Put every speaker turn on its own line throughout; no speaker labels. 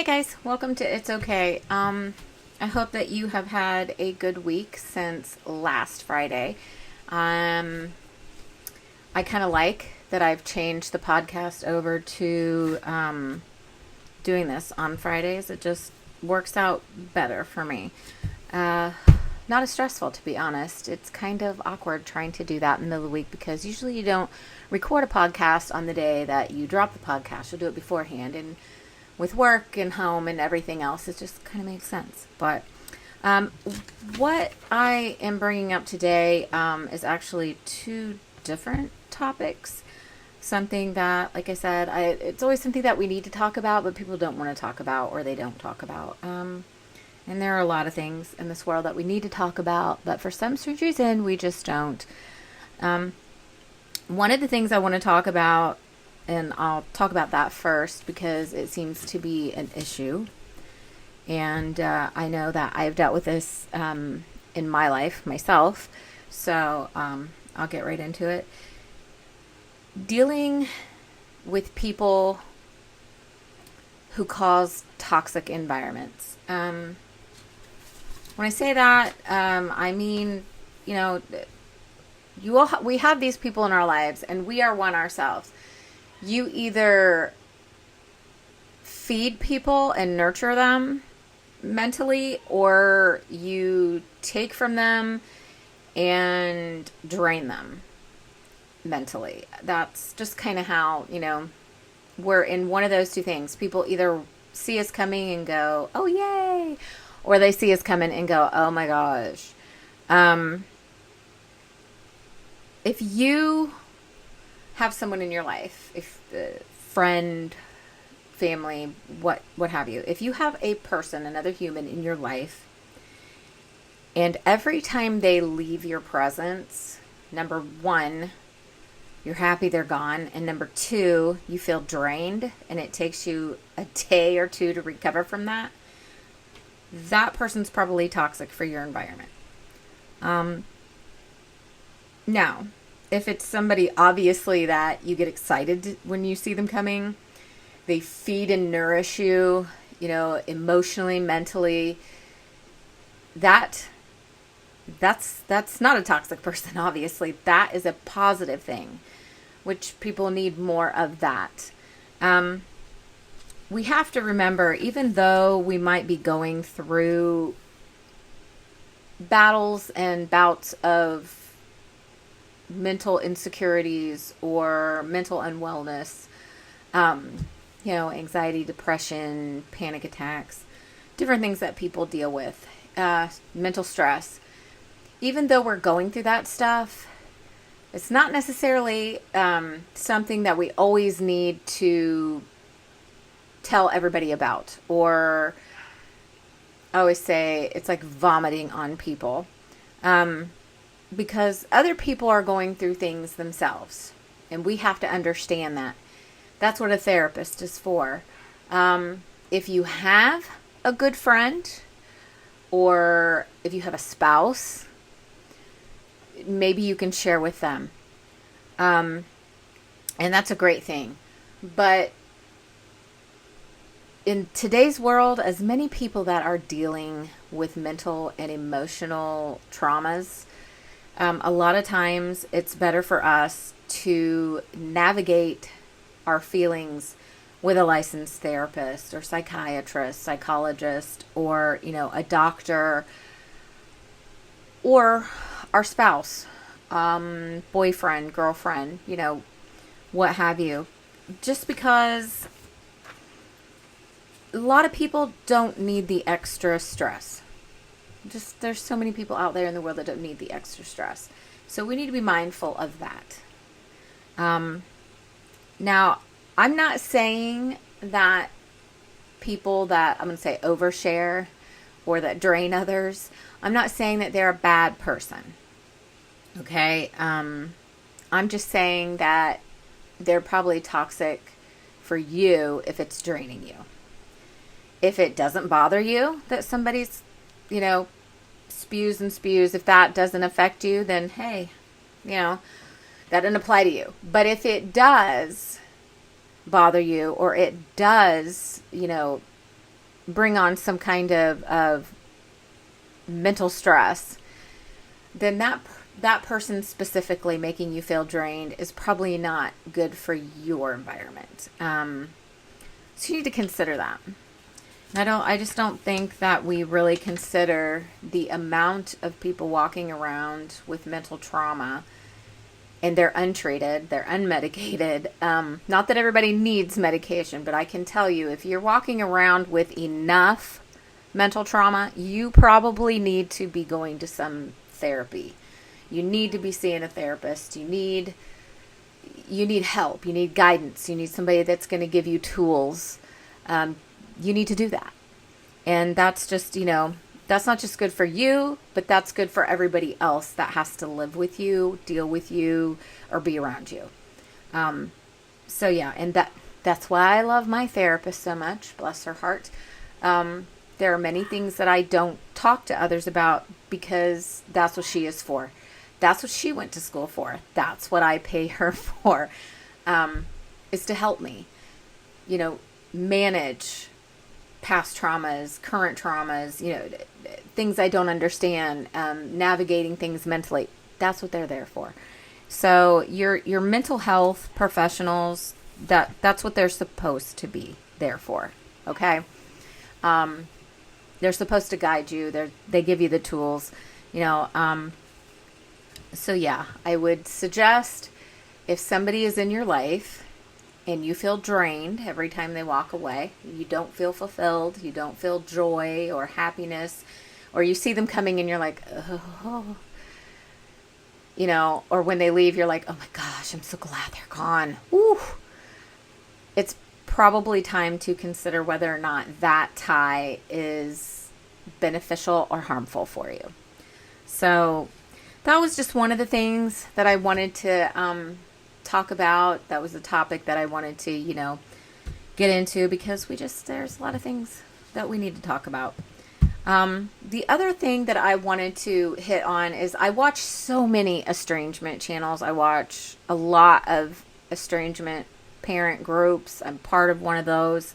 Hey guys, welcome to It's Okay. I hope that you have had a good week since last Friday. Um, I kind of like that I've changed the podcast over to doing this on Fridays. It just works out better for me. Uh, Not as stressful, to be honest. It's kind of awkward trying to do that in the middle of the week because usually you don't record a podcast on the day that you drop the podcast. You'll do it beforehand. And with work and home and everything else, it just kind of makes sense. But um, what I am bringing up today is actually two different topics. Something that, like I said, it's always something that we need to talk about, but people don't want to talk about or they don't talk about. And there are a lot of things in this world that we need to talk about, but for some strange reason, we just don't. Um, One of the things I want to talk about, and I'll talk about that first because it seems to be an issue. And I know that I've dealt with this in my life myself. So I'll get right into it. Dealing with people who cause toxic environments. When I say that, I mean, you know, we have these people in our lives, and we are one ourselves. You either feed people and nurture them mentally, or you take from them and drain them mentally. That's just kind of how, we're in one of those two things. People either see us coming and go, oh, yay, or they see us coming and go, oh my gosh. If you have someone in your life, if friend, family, what have you, if you have a person, another human in your life, and every time they leave your presence, number one, you're happy they're gone, and number two, you feel drained and it takes you a day or two to recover from that, that person's probably toxic for your environment. Now, if it's somebody obviously that you get excited when you see them coming, they feed and nourish you, emotionally, mentally, that's not a toxic person, obviously. That is a positive thing, which people need more of that. We have to remember, even though we might be going through battles and bouts of mental insecurities or mental unwellness, anxiety, depression, panic attacks, different things that people deal with, mental stress. Even though we're going through that stuff, it's not necessarily something that we always need to tell everybody about. Or I always say it's like vomiting on people. Because other people are going through things themselves. And we have to understand that. That's what a therapist is for. If you have a good friend, or if you have a spouse, maybe you can share with them. And that's a great thing. But in today's world, as many people that are dealing with mental and emotional traumas, a lot of times it's better for us to navigate our feelings with a licensed therapist or psychiatrist, psychologist, or, a doctor, or our spouse, boyfriend, girlfriend, what have you. Just because a lot of people don't need the extra stress. There's so many people out there in the world that don't need the extra stress. So we need to be mindful of that. Now, I'm not saying that people that, I'm going to say, overshare or that drain others, I'm not saying that they're a bad person. Okay? I'm just saying that they're probably toxic for you if it's draining you. If it doesn't bother you that somebody's, spews and spews, if that doesn't affect you, then hey, that doesn't apply to you. But if it does bother you, or it does, bring on some kind of mental stress, then that person specifically making you feel drained is probably not good for your environment. So you need to consider that. I just don't think that we really consider the amount of people walking around with mental trauma, and they're untreated, they're unmedicated. Not that everybody needs medication, but I can tell you, if you're walking around with enough mental trauma, you probably need to be going to some therapy. You need to be seeing a therapist. You need help. You need guidance. You need somebody that's going to give you tools. You need to do that. And that's just, that's not just good for you, but that's good for everybody else that has to live with you, deal with you, or be around you. So yeah, and that's why I love my therapist so much. Bless her heart. There are many things that I don't talk to others about because that's what she is for. That's what she went to school for. That's what I pay her for, is to help me, manage past traumas, current traumas, things I don't understand, navigating things mentally. That's what they're there for. So your mental health professionals, that's what they're supposed to be there for. Okay. They're supposed to guide you. They give you the tools, so yeah, I would suggest, if somebody is in your life and you feel drained every time they walk away, you don't feel fulfilled, you don't feel joy or happiness, or you see them coming and you're like, oh, or when they leave, you're like, oh my gosh, I'm so glad they're gone. Woo. It's probably time to consider whether or not that tie is beneficial or harmful for you. So that was just one of the things that I wanted to talk about. That was a topic that I wanted to, get into, because there's a lot of things that we need to talk about. The other thing that I wanted to hit on is I watch so many estrangement channels. I watch a lot of estrangement parent groups. I'm part of one of those,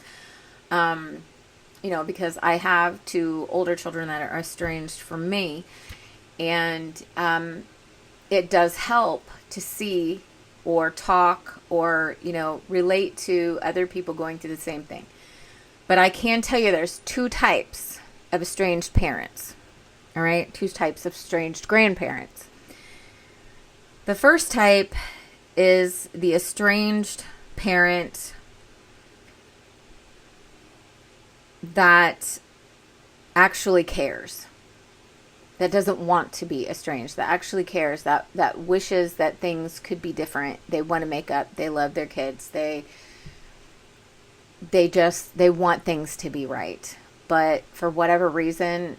because I have 2 older children that are estranged from me. And it does help to see or talk or, relate to other people going through the same thing. But I can tell you there's 2 types of estranged parents. All right? 2 types of estranged grandparents. The first type is the estranged parent that actually cares. That doesn't want to be estranged, that actually cares, that wishes that things could be different. They want to make up. They love their kids. They want things to be right. But for whatever reason,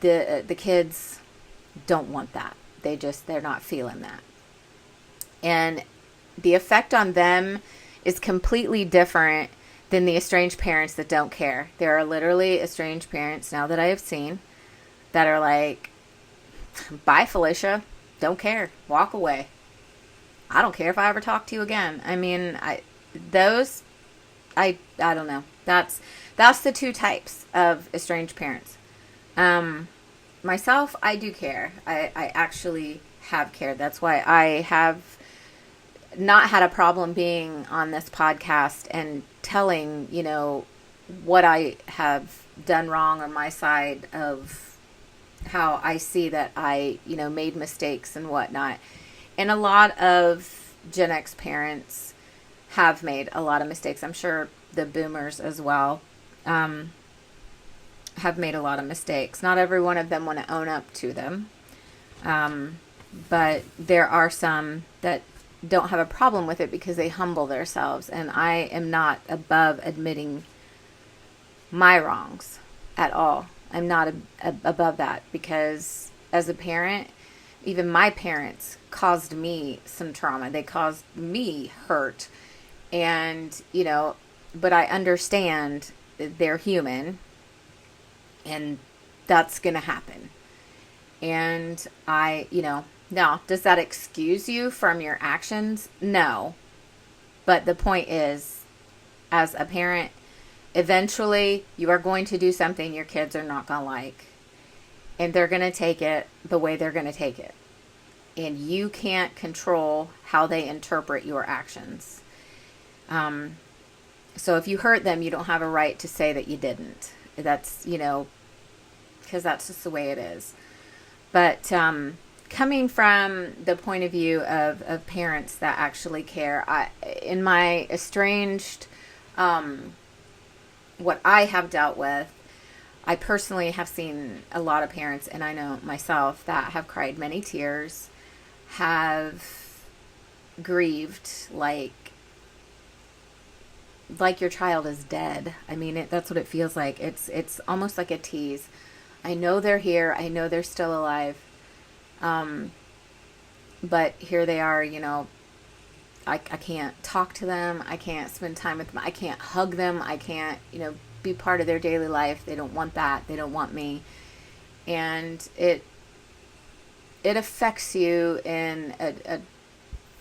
the kids don't want that. They're not feeling that. And the effect on them is completely different than the estranged parents that don't care. There are literally estranged parents now that I have seen that are like, bye, Felicia. Don't care. Walk away. I don't care if I ever talk to you again. I mean, I don't know. That's the 2 types of estranged parents. Myself, I do care. I actually have cared. That's why I have not had a problem being on this podcast and telling, what I have done wrong on my side of how I see that I, made mistakes and whatnot. And a lot of Gen X parents have made a lot of mistakes. I'm sure the boomers as well have made a lot of mistakes. Not every one of them want to own up to them. But there are some that don't have a problem with it because they humble themselves. And I am not above admitting my wrongs at all. I'm not above that, because as a parent, even my parents caused me some trauma. They caused me hurt. And, but I understand that they're human and that's going to happen. And now, does that excuse you from your actions? No. But the point is, as a parent, Eventually, you are going to do something your kids are not going to like. And they're going to take it the way they're going to take it. And you can't control how they interpret your actions. So if you hurt them, you don't have a right to say that you didn't. That's, because that's just the way it is. But coming from the point of view of parents that actually care, in my estranged, what I have dealt with, I personally have seen a lot of parents, and I know myself, that have cried many tears, have grieved like your child is dead. I mean, that's what it feels like. It's almost like a tease. I know they're here. I know they're still alive. But here they are, I can't talk to them. I can't spend time with them. I can't hug them. I can't, be part of their daily life. They don't want that. They don't want me. And it affects you in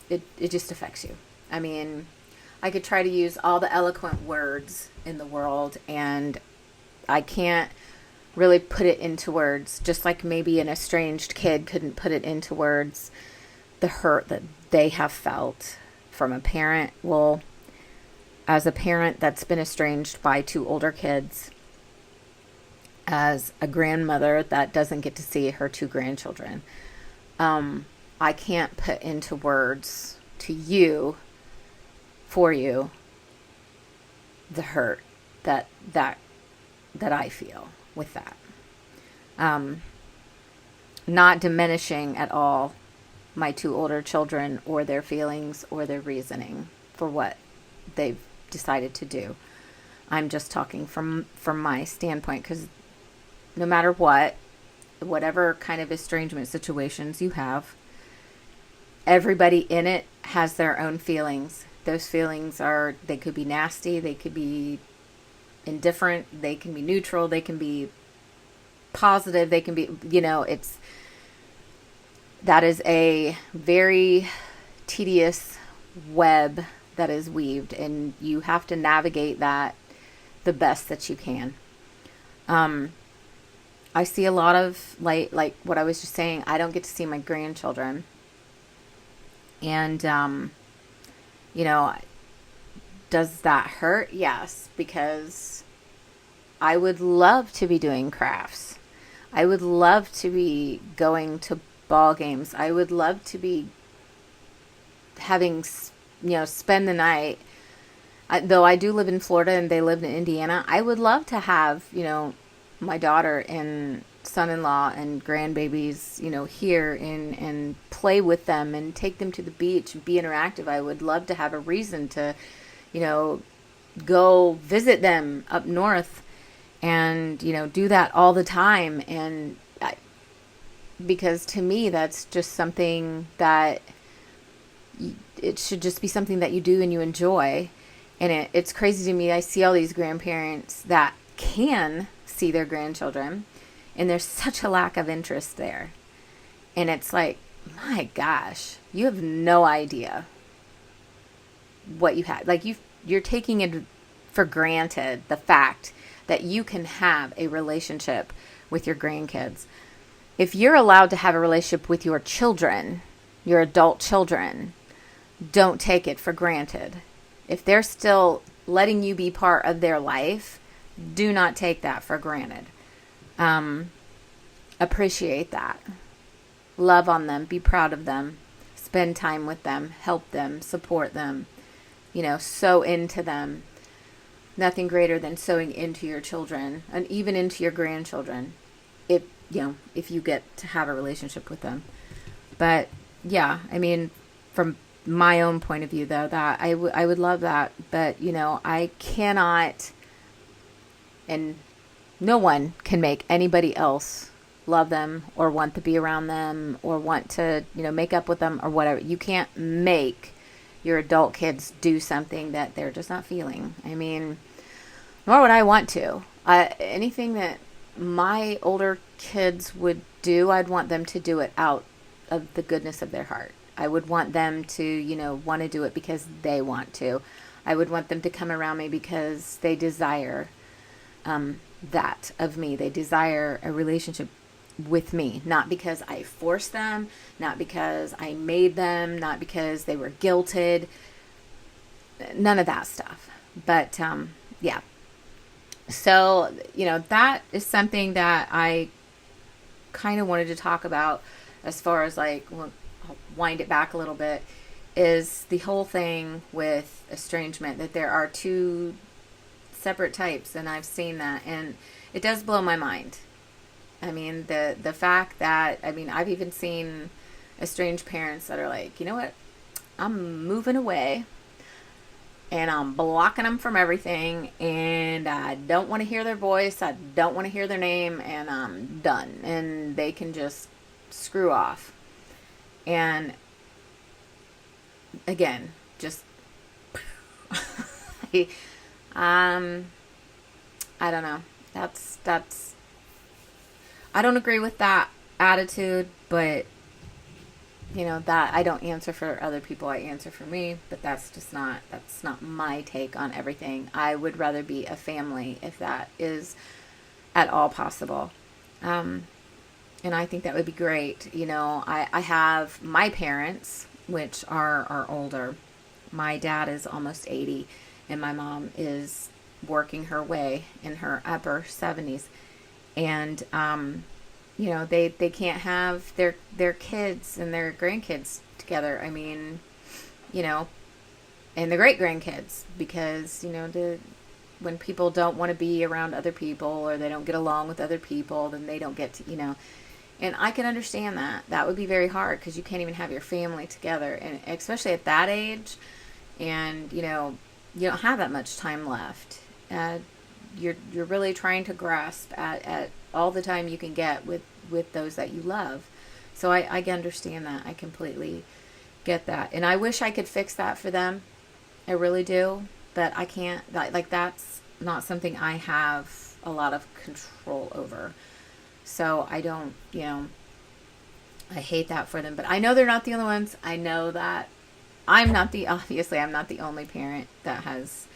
it just affects you. I mean, I could try to use all the eloquent words in the world, and I can't really put it into words, just like maybe an estranged kid couldn't put it into words, the hurt that they have felt from a parent. Well, as a parent that's been estranged by two older kids, as a grandmother that doesn't get to see her two grandchildren, I can't put into words to you, for you, the hurt that I feel with that. Not diminishing at all my two older children or their feelings or their reasoning for what they've decided to do. I'm just talking from my standpoint, because no matter whatever kind of estrangement situations you have, everybody in it has their own feelings. Those feelings they could be nasty, they could be indifferent, they can be neutral, they can be positive, they can be, that is a very tedious web that is weaved, and you have to navigate that the best that you can. I see a lot of, like what I was just saying, I don't get to see my grandchildren. And, does that hurt? Yes, because I would love to be doing crafts. I would love to be going to ball games. I would love to be having, spend the night. Though I do live in Florida and they live in Indiana, I would love to have, my daughter and son-in-law and grandbabies, here and play with them and take them to the beach and be interactive. I would love to have a reason to, go visit them up north and, do that all the time. And because to me, that's just something that it should just be something that you do and you enjoy. And it's crazy to me. I see all these grandparents that can see their grandchildren, and there's such a lack of interest there. And it's like, my gosh, you have no idea what you had. Like, you're taking it for granted, the fact that you can have a relationship with your grandkids. If you're allowed to have a relationship with your children, your adult children, don't take it for granted. If they're still letting you be part of their life, do not take that for granted. Appreciate that. Love on them. Be proud of them. Spend time with them. Help them. Support them. Sow into them. Nothing greater than sowing into your children and even into your grandchildren, if you get to have a relationship with them. But yeah, I mean, from my own point of view, though, that I would love that. But, I cannot, and no one can make anybody else love them or want to be around them or want to, make up with them or whatever. You can't make your adult kids do something that they're just not feeling. I mean, nor would I want to. Anything that my older kids would do, I'd want them to do it out of the goodness of their heart. I would want them to, want to do it because they want to. I would want them to come around me because they desire that of me. They desire a relationship with me, not because I forced them, not because I made them, not because they were guilted, none of that stuff. But yeah. So, that is something that I kind of wanted to talk about as far as like, I'll wind it back a little bit, is the whole thing with estrangement, that there are two separate types, and I've seen that, and it does blow my mind. I mean, the fact that, I've even seen estranged parents that are like, you know what, I'm moving away, and I'm blocking them from everything, and I don't want to hear their voice, I don't want to hear their name, and I'm done, and they can just screw off. And again, just I don't know. That's I don't agree with that attitude, but that I don't answer for other people, I answer for me, but that's not my take on everything. I would rather be a family if that is at all possible. And I think that would be great. I have my parents, which are older. My dad is almost 80, and my mom is working her way in her upper 70s. And, they can't have their kids and their grandkids together. And the great grandkids, because, when people don't want to be around other people, or they don't get along with other people, then they don't get to, and I can understand that. That would be very hard, because you can't even have your family together, and especially at that age, and, you don't have that much time left. You're really trying to grasp at all the time you can get with those that you love. So I understand that. I completely get that. And I wish I could fix that for them. I really do. But I can't. That's not something I have a lot of control over. So I don't, I hate that for them. But I know they're not the only ones. I know that obviously I'm not the only parent that has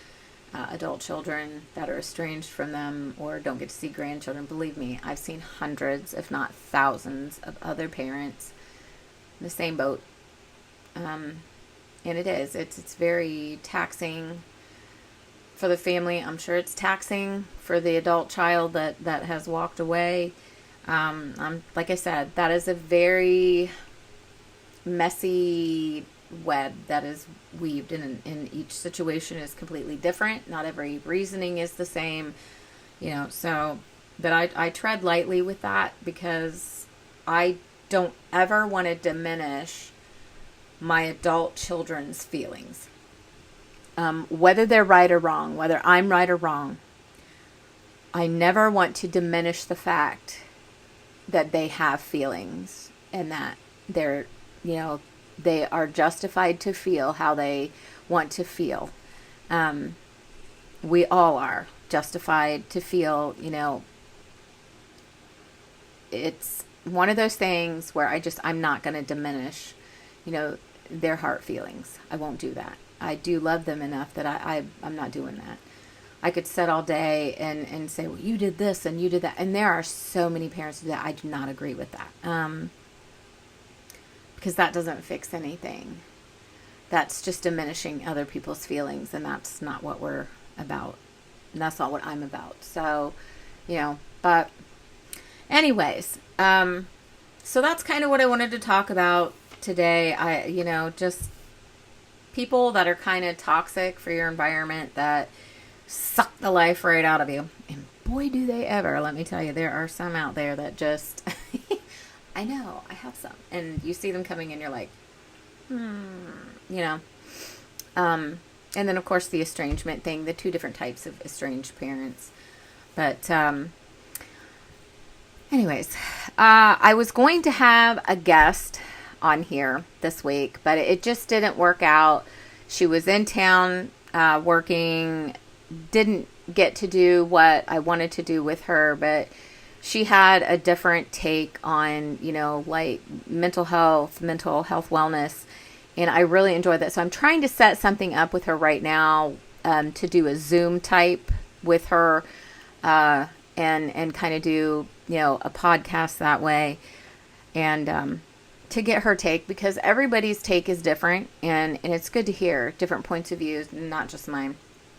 adult children that are estranged from them or don't get to see grandchildren. Believe me, I've seen hundreds, if not thousands, of other parents in the same boat. And it's very taxing for the family. I'm sure it's taxing for the adult child that has walked away. Like I said, that is a very messy web that is weaved, and each situation is completely different. Not every reasoning is the same, so, but I tread lightly with that, because I don't ever want to diminish my adult children's feelings. Whether they're right or wrong, whether I'm right or wrong, I never want to diminish the fact that they have feelings, and that they're, they are justified to feel how they want to feel. We all are justified to feel, it's one of those things where I'm not going to diminish, their heart feelings. I won't do that. I do love them enough that I'm not doing that. I could sit all day and say, well, you did this and you did that. And there are so many parents that I do not agree with that. Because that doesn't fix anything. That's just diminishing other people's feelings, and that's not what we're about. And that's not what I'm about. So, but anyways, so that's kind of what I wanted to talk about today. Just people that are kind of toxic for your environment, that suck the life right out of you. And boy, do they ever. Let me tell you, there are some out there that just... I know, I have some. And you see them coming in, you're like, And then, of course, the estrangement thing, the two different types of estranged parents. But, anyways, I was going to have a guest on here this week, but it just didn't work out. She was in town working, didn't get to do what I wanted to do with her, but she had a different take on, like mental health wellness. And I really enjoyed that. So I'm trying to set something up with her right now to do a Zoom type with her, and kind of do, a podcast that way, and to get her take, because everybody's take is different, and it's good to hear different points of view, not just mine.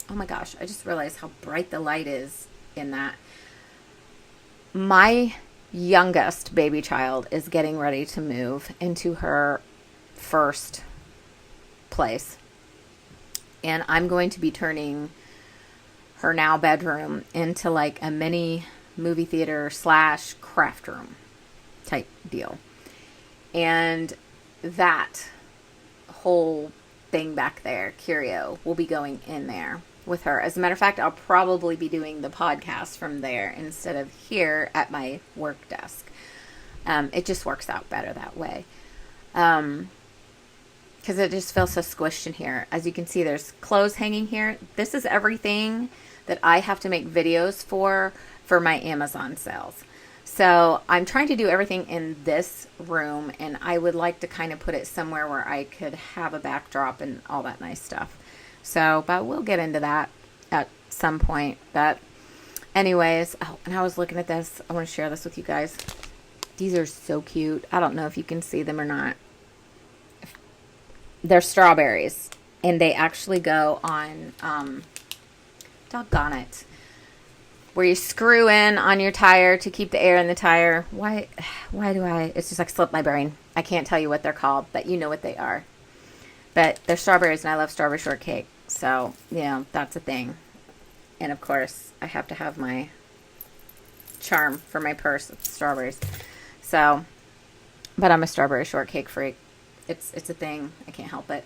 Oh my gosh, I just realized how bright the light is in that. My youngest baby child is getting ready to move into her first place, and I'm going to be turning her now bedroom into like a mini movie theater / craft room type deal. And that whole thing back there, curio, will be going in there with her. As a matter of fact, I'll probably be doing the podcast from there instead of here at my work desk. It just works out better that way. Because it just feels so squished in here. As you can see, there's clothes hanging here. This is everything that I have to make videos for my Amazon sales. So I'm trying to do everything in this room, and I would like to kind of put it somewhere where I could have a backdrop and all that nice stuff. So, but we'll get into that at some point. But anyways, and I was looking at this. I want to share this with you guys. These are so cute. I don't know if you can see them or not. They're strawberries, and they actually go on, doggone it, where you screw in on your tire to keep the air in the tire. Why do it's just like slipped my brain. I can't tell you what they're called, but you know what they are. But they're strawberries, and I love strawberry shortcake. So, that's a thing. And of course, I have to have my charm for my purse with strawberries. So, but I'm a strawberry shortcake freak. It's a thing. I can't help it.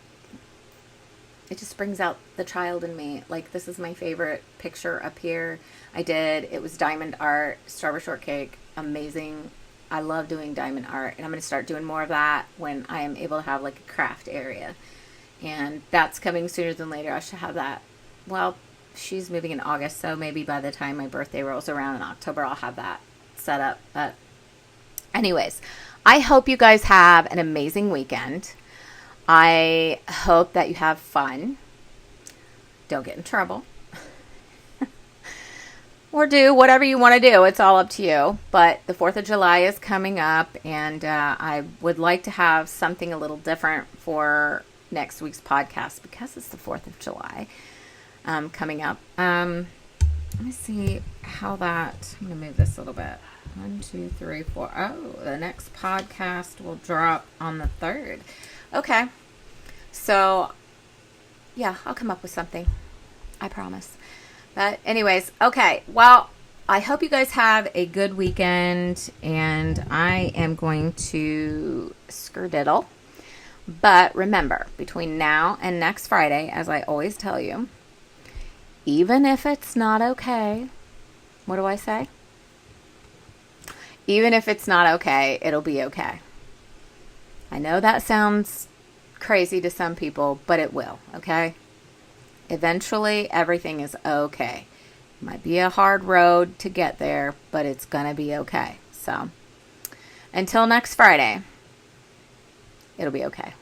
It just brings out the child in me. Like, this is my favorite picture up here. It was diamond art, strawberry shortcake, amazing. I love doing diamond art, and I'm going to start doing more of that when I am able to have like a craft area. And that's coming sooner than later. I should have that. Well, she's moving in August, so maybe by the time my birthday rolls around in October, I'll have that set up. But anyways, I hope you guys have an amazing weekend. I hope that you have fun. Don't get in trouble. Or do whatever you want to do. It's all up to you. But the 4th of July is coming up, and I would like to have something a little different for next week's podcast because it's the 4th of July coming up. Let me see how that... I'm going to move this a little bit. 1, 2, 3, 4. Oh, the next podcast will drop on the 3rd. Okay. So, yeah, I'll come up with something. I promise. But anyways, okay. Well, I hope you guys have a good weekend, and I am going to skerdiddle. But remember, between now and next Friday, as I always tell you, even if it's not okay, what do I say? Even if it's not okay, it'll be okay. I know that sounds crazy to some people, but it will, okay? Eventually, everything is okay. It might be a hard road to get there, but it's going to be okay. So, until next Friday, it'll be okay.